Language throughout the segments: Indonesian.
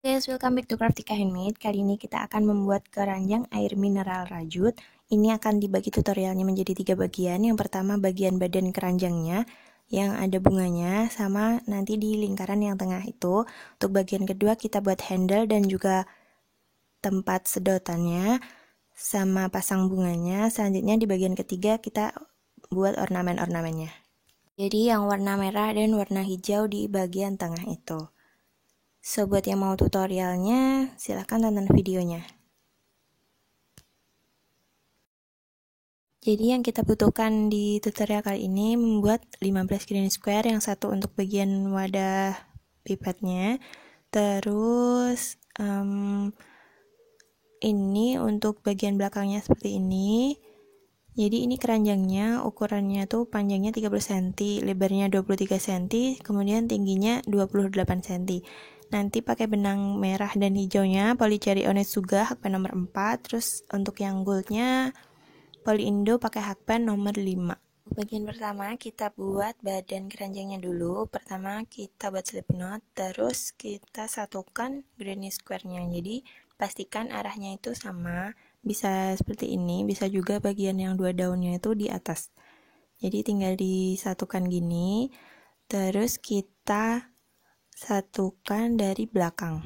Guys, welcome back to Craftika Handmade. Kali ini kita akan membuat keranjang air mineral rajut. Ini akan dibagi tutorialnya menjadi 3 bagian. Yang pertama bagian badan keranjangnya yang ada bunganya, sama nanti di lingkaran yang tengah itu. Untuk bagian kedua kita buat handle dan juga tempat sedotannya, sama pasang bunganya. Selanjutnya di bagian ketiga kita buat ornamen-ornamennya. Jadi yang warna merah dan warna hijau di bagian tengah itu. So, buat yang mau tutorialnya, silahkan tonton videonya. Jadi yang kita butuhkan di tutorial kali ini membuat 15 green square, yang satu untuk bagian wadah pipetnya. Terus ini untuk bagian belakangnya seperti ini. Jadi ini keranjangnya, ukurannya tuh panjangnya 30 cm, lebarnya 23 cm, kemudian tingginya 28 cm. Nanti pakai benang merah dan hijaunya Polycherry Onitsuga hakpan nomor 4. Terus untuk yang goldnya Polyindo pakai hakpan nomor 5. Bagian pertama kita buat badan keranjangnya dulu. Pertama kita buat slip knot, terus kita satukan granny square-nya. Jadi pastikan arahnya itu sama. Bisa seperti ini, bisa juga bagian yang 2 daunnya itu di atas. Jadi tinggal disatukan gini. Terus kita satukan dari belakang.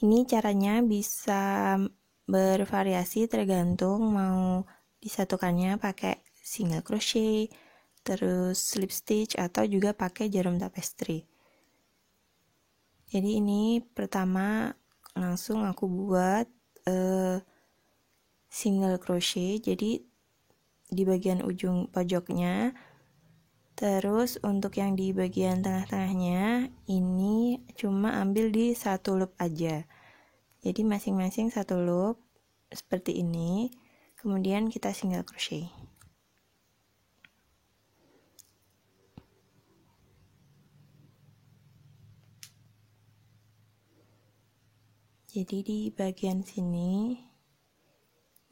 Ini caranya bisa bervariasi tergantung mau disatukannya pakai single crochet, terus slip stitch, atau juga pakai jarum tapestry. Jadi ini pertama langsung aku buat single crochet, jadi di bagian ujung pojoknya. Terus untuk yang di bagian tengah-tengahnya ini cuma ambil di satu loop aja. Jadi masing-masing satu loop seperti ini. Kemudian kita single crochet. Jadi di bagian sini,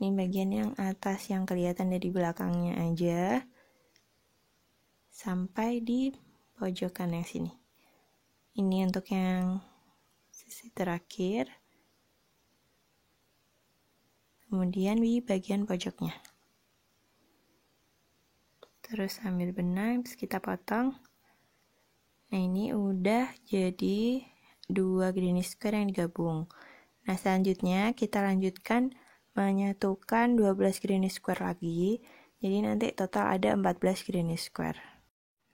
ini bagian yang atas yang kelihatan dari belakangnya aja, sampai di pojokan yang sini. Ini untuk yang sisi terakhir. Kemudian di bagian pojoknya. Terus ambil benang, terus kita potong. Nah, ini udah jadi 2 granny square yang digabung. Nah, selanjutnya kita lanjutkan menyatukan 12 granny square lagi. Jadi nanti total ada 14 granny square.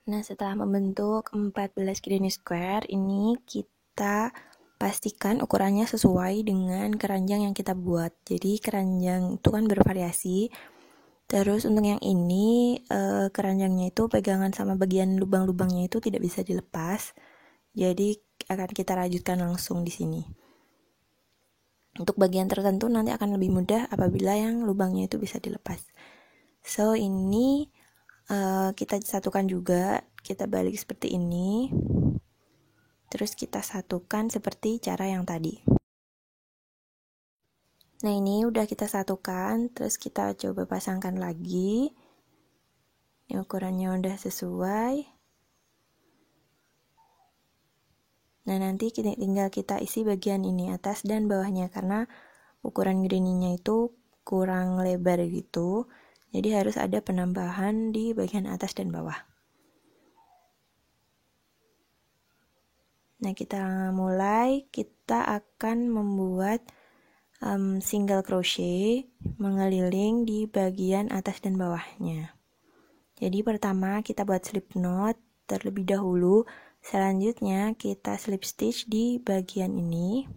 Nah, setelah membentuk 14 granny square, ini kita pastikan ukurannya sesuai dengan keranjang yang kita buat. Jadi keranjang itu kan bervariasi. Terus untuk yang ini keranjangnya itu pegangan sama bagian lubang-lubangnya itu tidak bisa dilepas. Jadi akan kita rajutkan langsung di sini. Untuk bagian tertentu nanti akan lebih mudah apabila yang lubangnya itu bisa dilepas. So ini kita satukan juga, kita balik seperti ini. Terus kita satukan seperti cara yang tadi. Nah, ini udah kita satukan, terus kita coba pasangkan lagi. Ini ukurannya udah sesuai. Nah, nanti tinggal kita isi bagian ini atas dan bawahnya, karena ukuran granny-nya itu kurang lebar gitu. Jadi harus ada penambahan di bagian atas dan bawah. Nah, kita mulai, kita akan membuat single crochet mengeliling di bagian atas dan bawahnya. Jadi pertama kita buat slip knot terlebih dahulu, selanjutnya kita slip stitch di bagian ini,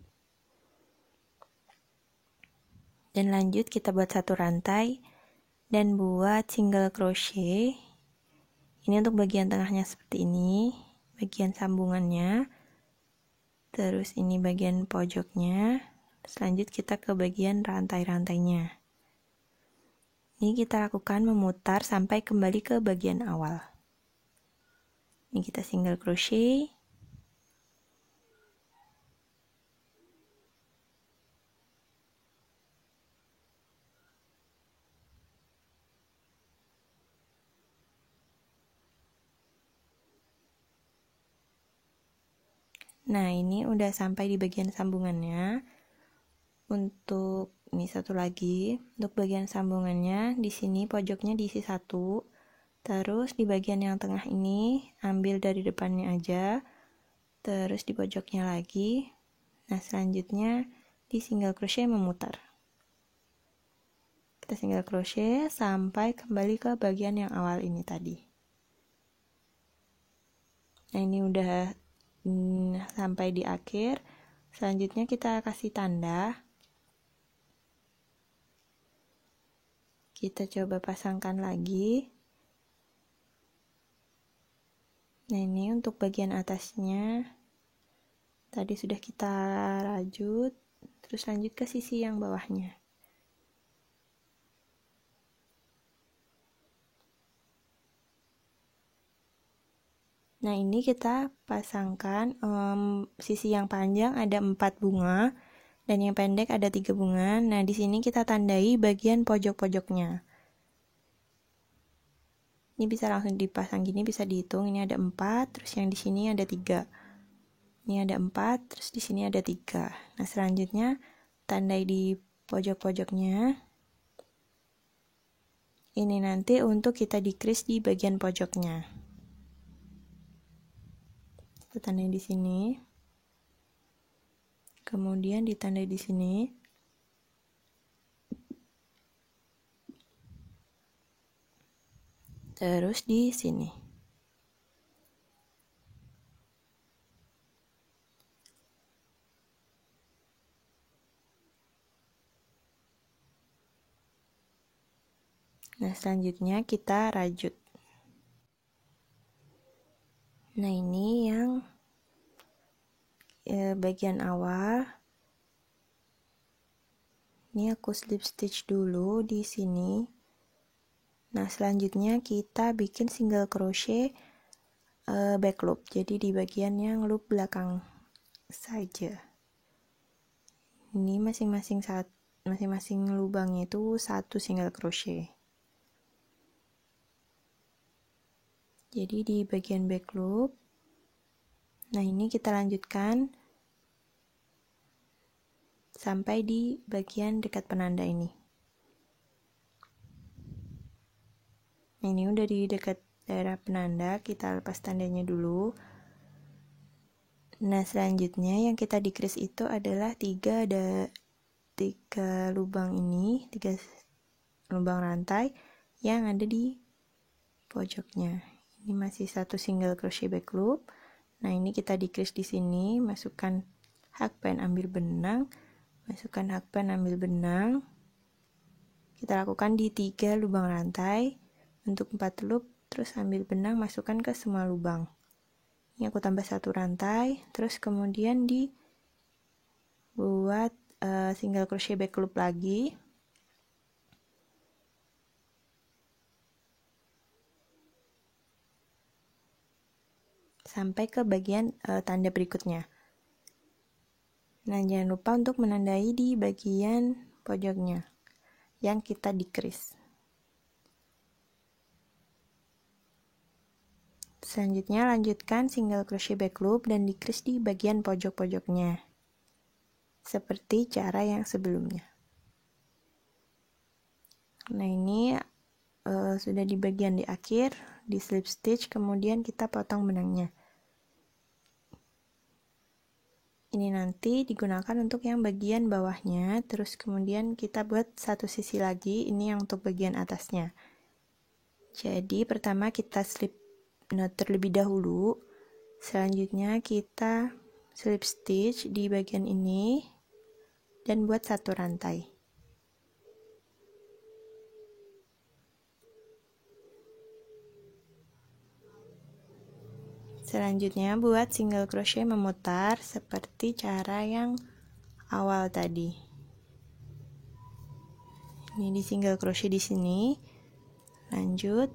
dan lanjut kita buat satu rantai dan buat single crochet. Ini untuk bagian tengahnya seperti ini, bagian sambungannya. Terus ini bagian pojoknya. Selanjut kita ke bagian rantai-rantainya. Ini kita lakukan memutar sampai kembali ke bagian awal. Ini kita single crochet. Nah, ini udah sampai di bagian sambungannya. Untuk ini satu lagi, untuk bagian sambungannya di sini pojoknya diisi 1. Terus di bagian yang tengah ini ambil dari depannya aja. Terus di pojoknya lagi. Nah, selanjutnya di single crochet memutar. Kita single crochet sampai kembali ke bagian yang awal ini tadi. Nah, ini udah sampai di akhir. Selanjutnya kita kasih tanda. Kita coba pasangkan lagi. Nah, ini untuk bagian atasnya tadi sudah kita rajut, terus lanjut ke sisi yang bawahnya. Nah, ini kita pasangkan sisi yang panjang ada 4 bunga dan yang pendek ada 3 bunga. Nah, di sini kita tandai bagian pojok-pojoknya. Ini bisa langsung dipasang gini, bisa dihitung. Ini ada 4, terus yang di sini ada 3. Ini ada 4, terus di sini ada 3. Nah, selanjutnya tandai di pojok-pojoknya. Ini nanti untuk kita decrease di bagian pojoknya. Kita tandai di sini. Kemudian ditandai di sini. Terus di sini. Nah, selanjutnya kita rajut. Nah, ini yang bagian awal. Ini aku slip stitch dulu di sini. Nah, selanjutnya kita bikin single crochet back loop. Jadi di bagian yang loop belakang saja. Ini masing-masing lubangnya itu 1 single crochet. Jadi di bagian back loop. Nah, ini kita lanjutkan sampai di bagian dekat penanda ini. Nah, ini udah di dekat daerah penanda, kita lepas tandanya dulu. Nah, selanjutnya yang kita decrease itu adalah 3 lubang ini, 3 lubang rantai yang ada di pojoknya. Ini masih 1 single crochet back loop. Nah, ini kita decrease di sini, masukkan hakpen, ambil benang, masukkan hakpen, ambil benang. Kita lakukan di 3 lubang rantai untuk 4 loop, terus ambil benang, masukkan ke semua lubang. Ini aku tambah 1 rantai, terus kemudian dibuat single crochet back loop lagi. Sampai ke bagian tanda berikutnya. Nah, jangan lupa untuk menandai di bagian pojoknya yang kita decrease. Selanjutnya lanjutkan single crochet back loop dan decrease di bagian pojok-pojoknya. Seperti cara yang sebelumnya. Nah, ini sudah di bagian di akhir, di slip stitch, kemudian kita potong benangnya. Ini nanti digunakan untuk yang bagian bawahnya, terus kemudian kita buat satu sisi lagi, ini yang untuk bagian atasnya. Jadi pertama kita slip knot terlebih dahulu, selanjutnya kita slip stitch di bagian ini dan buat 1 rantai. Selanjutnya buat single crochet memutar seperti cara yang awal tadi. Ini di single crochet di sini. Lanjut.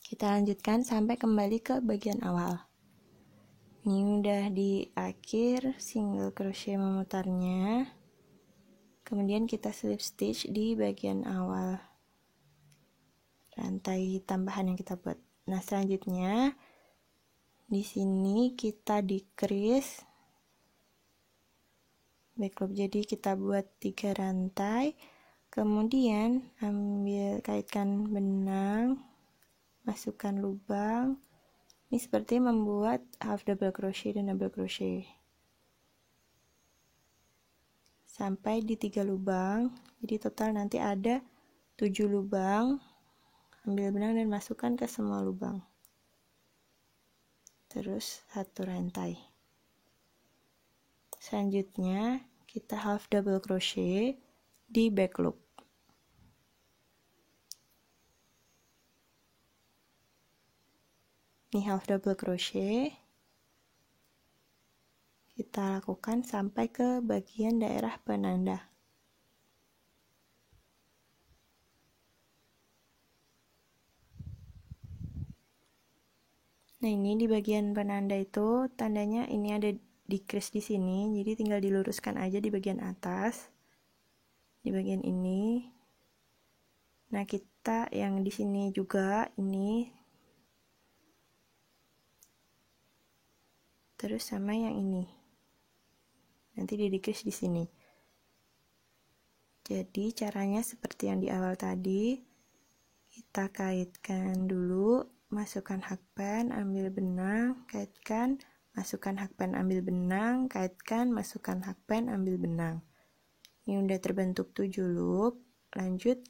Kita lanjutkan sampai kembali ke bagian awal. Ini udah di akhir single crochet memutarnya. Kemudian kita slip stitch di bagian awal rantai tambahan yang kita buat. Nah, selanjutnya di sini kita decrease back loop. Jadi kita buat 3 rantai, kemudian kaitkan benang, masukkan lubang. Ini seperti membuat half double crochet dan double crochet sampai di 3 lubang. Jadi total nanti ada 7 lubang. Ambil benang dan masukkan ke semua lubang, terus 1 rantai. Selanjutnya kita half double crochet di back loop. Ini half double crochet kita lakukan sampai ke bagian daerah penanda. Nah, ini di bagian penanda itu tandanya ini ada decrease di sini, jadi tinggal diluruskan aja di bagian atas, di bagian ini. Nah, kita yang di sini juga ini, terus sama yang ini, nanti di decrease di sini. Jadi caranya seperti yang di awal tadi, kita kaitkan dulu, masukkan hakpen, ambil benang, kaitkan, masukkan hakpen, ambil benang, kaitkan, masukkan hakpen, ambil benang. Ini udah terbentuk 7 loop, lanjut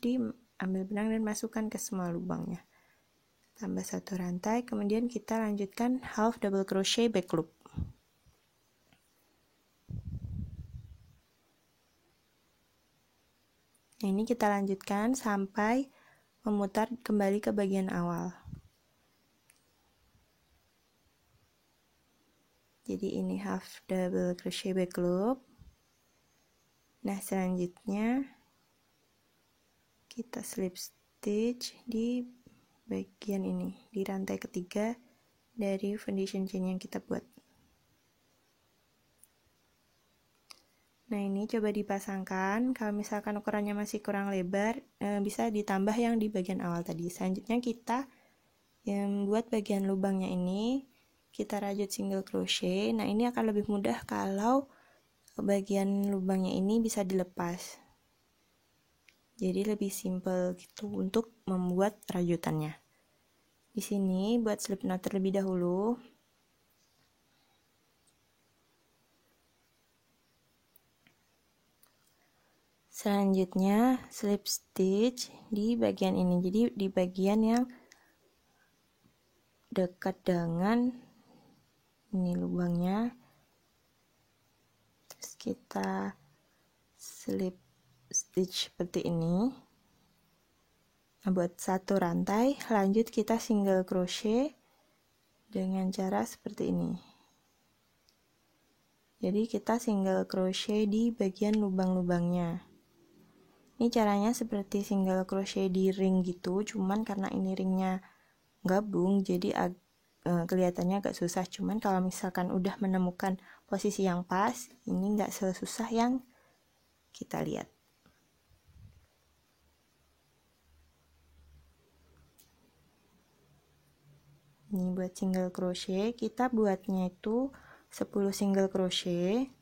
ambil benang dan masukkan ke semua lubangnya. Tambah 1 rantai, kemudian kita lanjutkan half double crochet back loop. Nah, ini kita lanjutkan sampai memutar kembali ke bagian awal. Jadi ini half double crochet back loop. Nah, selanjutnya kita slip stitch di bagian ini, di rantai ketiga dari foundation chain yang kita buat. Nah, ini coba dipasangkan. Kalau misalkan ukurannya masih kurang lebar, bisa ditambah yang di bagian awal tadi. Selanjutnya kita buat bagian lubangnya ini, kita rajut single crochet. Nah, ini akan lebih mudah kalau bagian lubangnya ini bisa dilepas. Jadi lebih simple gitu untuk membuat rajutannya. Di sini buat slip knot terlebih dahulu. Selanjutnya slip stitch di bagian ini. Jadi di bagian yang dekat dengan ini lubangnya. Terus kita slip stitch seperti ini. Nah, buat 1 rantai, lanjut kita single crochet dengan cara seperti ini. Jadi kita single crochet di bagian lubang-lubangnya. Ini caranya seperti single crochet di ring gitu, cuman karena ini ringnya gabung jadi kelihatannya agak susah. Cuman kalau misalkan udah menemukan posisi yang pas, ini nggak sesusah yang kita lihat. Ini buat single crochet, kita buatnya itu 10 single crochet.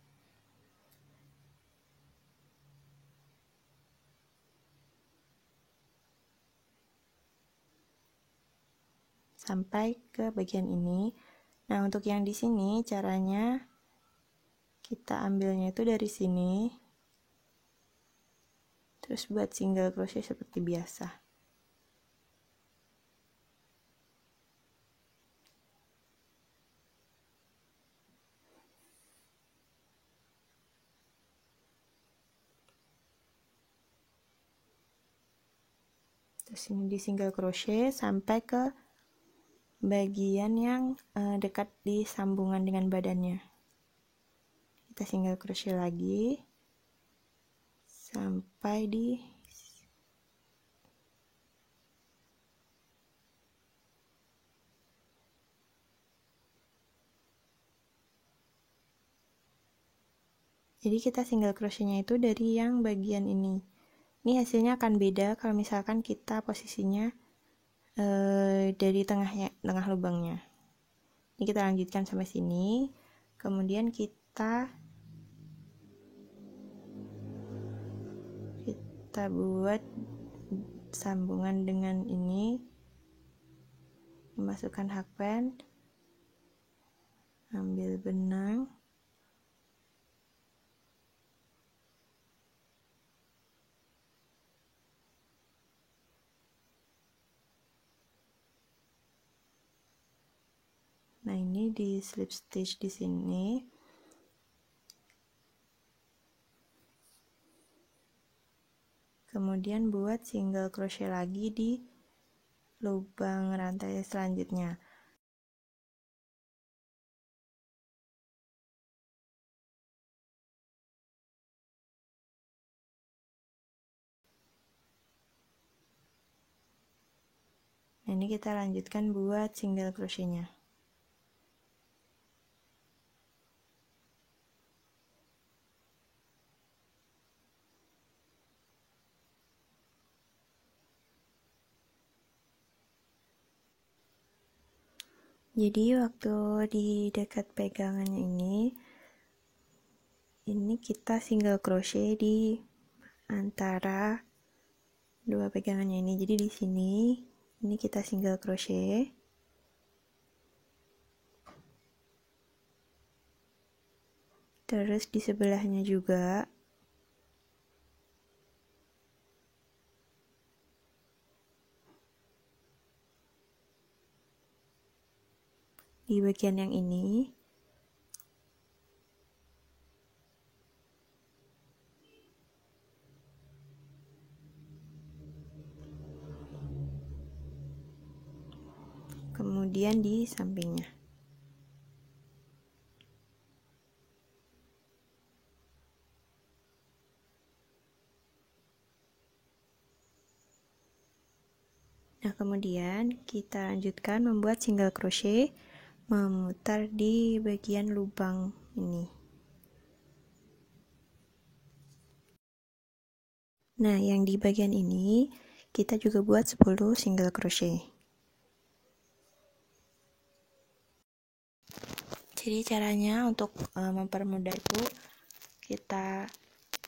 Sampai ke bagian ini. Nah, untuk yang di sini caranya kita ambilnya itu dari sini. Terus buat single crochet seperti biasa. Terus ini di single crochet sampai ke bagian yang dekat di sambungan dengan badannya. Kita single crochet lagi sampai di jadi kita single crochetnya itu dari yang bagian ini. Ini hasilnya akan beda kalau misalkan kita posisinya dari tengah lubangnya. Ini kita lanjutkan sampai sini. Kemudian kita buat sambungan dengan ini, memasukkan hakpen, ambil benang, nah ini di slip stitch di sini. Kemudian buat single crochet lagi di lubang rantai selanjutnya. Nah, ini kita lanjutkan buat single crochetnya. Jadi waktu di dekat pegangannya ini kita single crochet di antara dua pegangannya ini. Jadi di sini ini kita single crochet. Terus di sebelahnya juga. Di bagian yang ini. Kemudian di sampingnya. Nah, kemudian kita lanjutkan membuat single crochet, memutar di bagian lubang ini. Nah, yang di bagian ini kita juga buat 10 single crochet. Jadi caranya untuk mempermudah itu, kita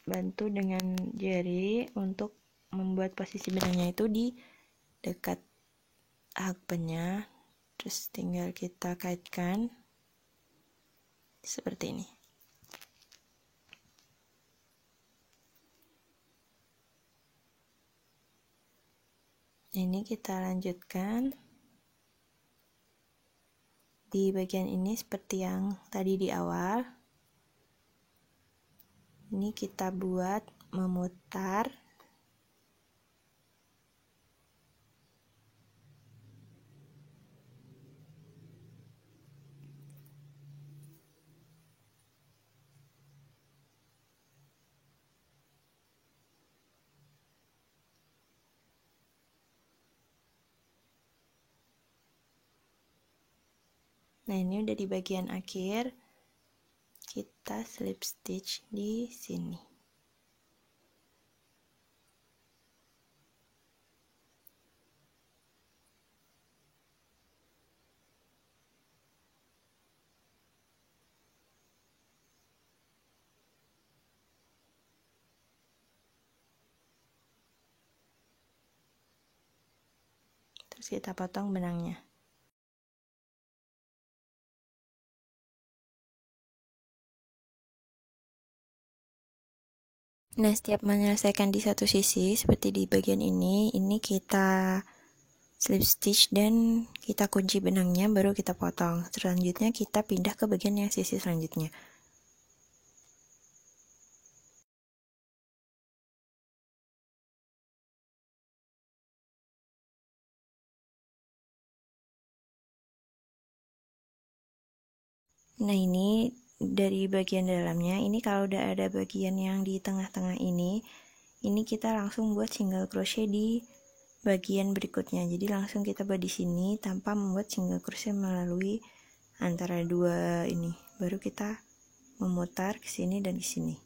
bantu dengan jari untuk membuat posisi benangnya itu di dekat hakpennya. Terus tinggal kita kaitkan seperti ini. Ini kita lanjutkan di bagian ini seperti yang tadi di awal. Ini kita buat memutar. Nah, ini udah di bagian akhir. Kita slip stitch di sini. Terus kita potong benangnya. Nah, setiap menyelesaikan di satu sisi, seperti di bagian ini kita slip stitch dan kita kunci benangnya, baru kita potong. Selanjutnya kita pindah ke bagian yang sisi selanjutnya. Nah, ini dari bagian dalamnya, ini kalau udah ada bagian yang di tengah-tengah ini kita langsung buat single crochet di bagian berikutnya. Jadi langsung kita buat di sini tanpa membuat single crochet melalui antara dua ini. Baru kita memutar ke sini dan ke sini.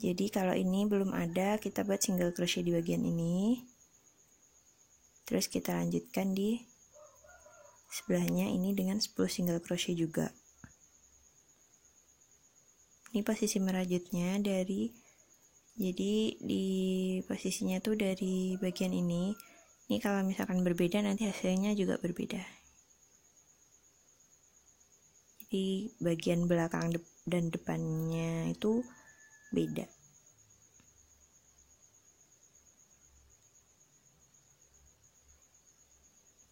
Jadi kalau ini belum ada, kita buat single crochet di bagian ini. Terus kita lanjutkan di sebelahnya ini dengan 10 single crochet juga. Ini posisi merajutnya jadi di posisinya tuh dari bagian ini. Ini kalau misalkan berbeda nanti hasilnya juga berbeda. Jadi bagian belakang dan depannya itu beda.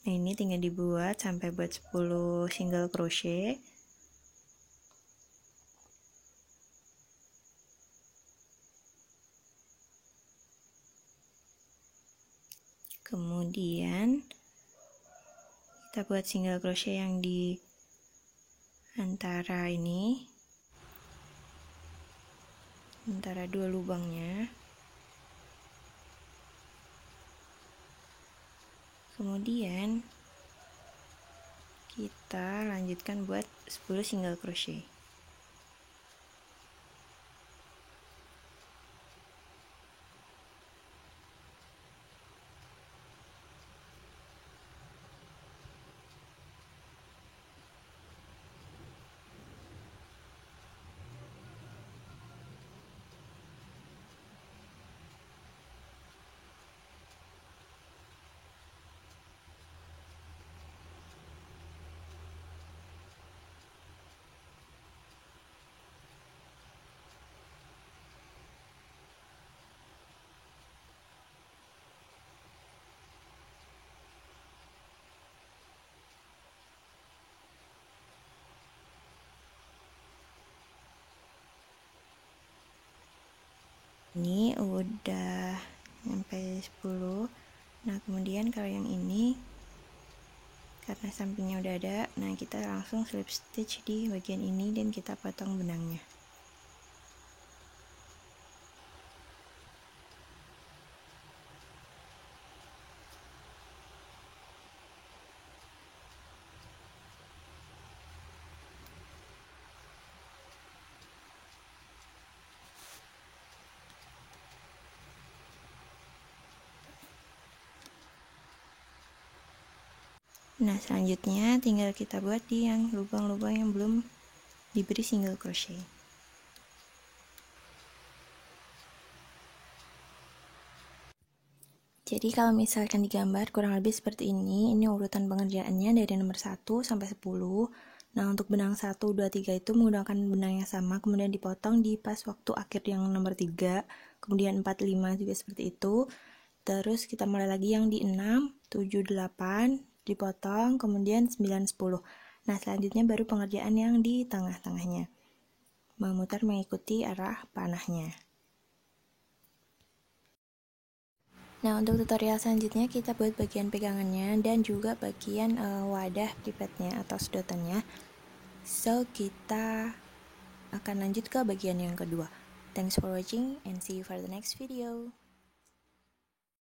Nah, ini tinggal dibuat sampai buat 10 single crochet. Kemudian kita buat single crochet yang di antara ini, antara dua lubangnya. Kemudian kita lanjutkan buat 10 single crochet. Ini udah sampai 10. Nah, kemudian kalau yang ini karena sampingnya udah ada, nah kita langsung slip stitch di bagian ini dan kita potong benangnya. Nah, selanjutnya tinggal kita buat di yang lubang-lubang yang belum diberi single crochet. Jadi kalau misalkan digambar kurang lebih seperti ini urutan pengerjaannya dari nomor 1 sampai 10. Nah, untuk benang 1, 2, 3 itu menggunakan benang yang sama, kemudian dipotong di pas waktu akhir yang nomor 3, kemudian 4, 5 juga seperti itu. Terus kita mulai lagi yang di 6, 7, 8, dipotong, kemudian 9, 10. Nah, selanjutnya baru pengerjaan yang di tengah-tengahnya, memutar mengikuti arah panahnya. Nah, untuk tutorial selanjutnya kita buat bagian pegangannya dan juga bagian wadah pipetnya atau sedotannya. So, kita akan lanjut ke bagian yang kedua. Thanks for watching and see you for the next video.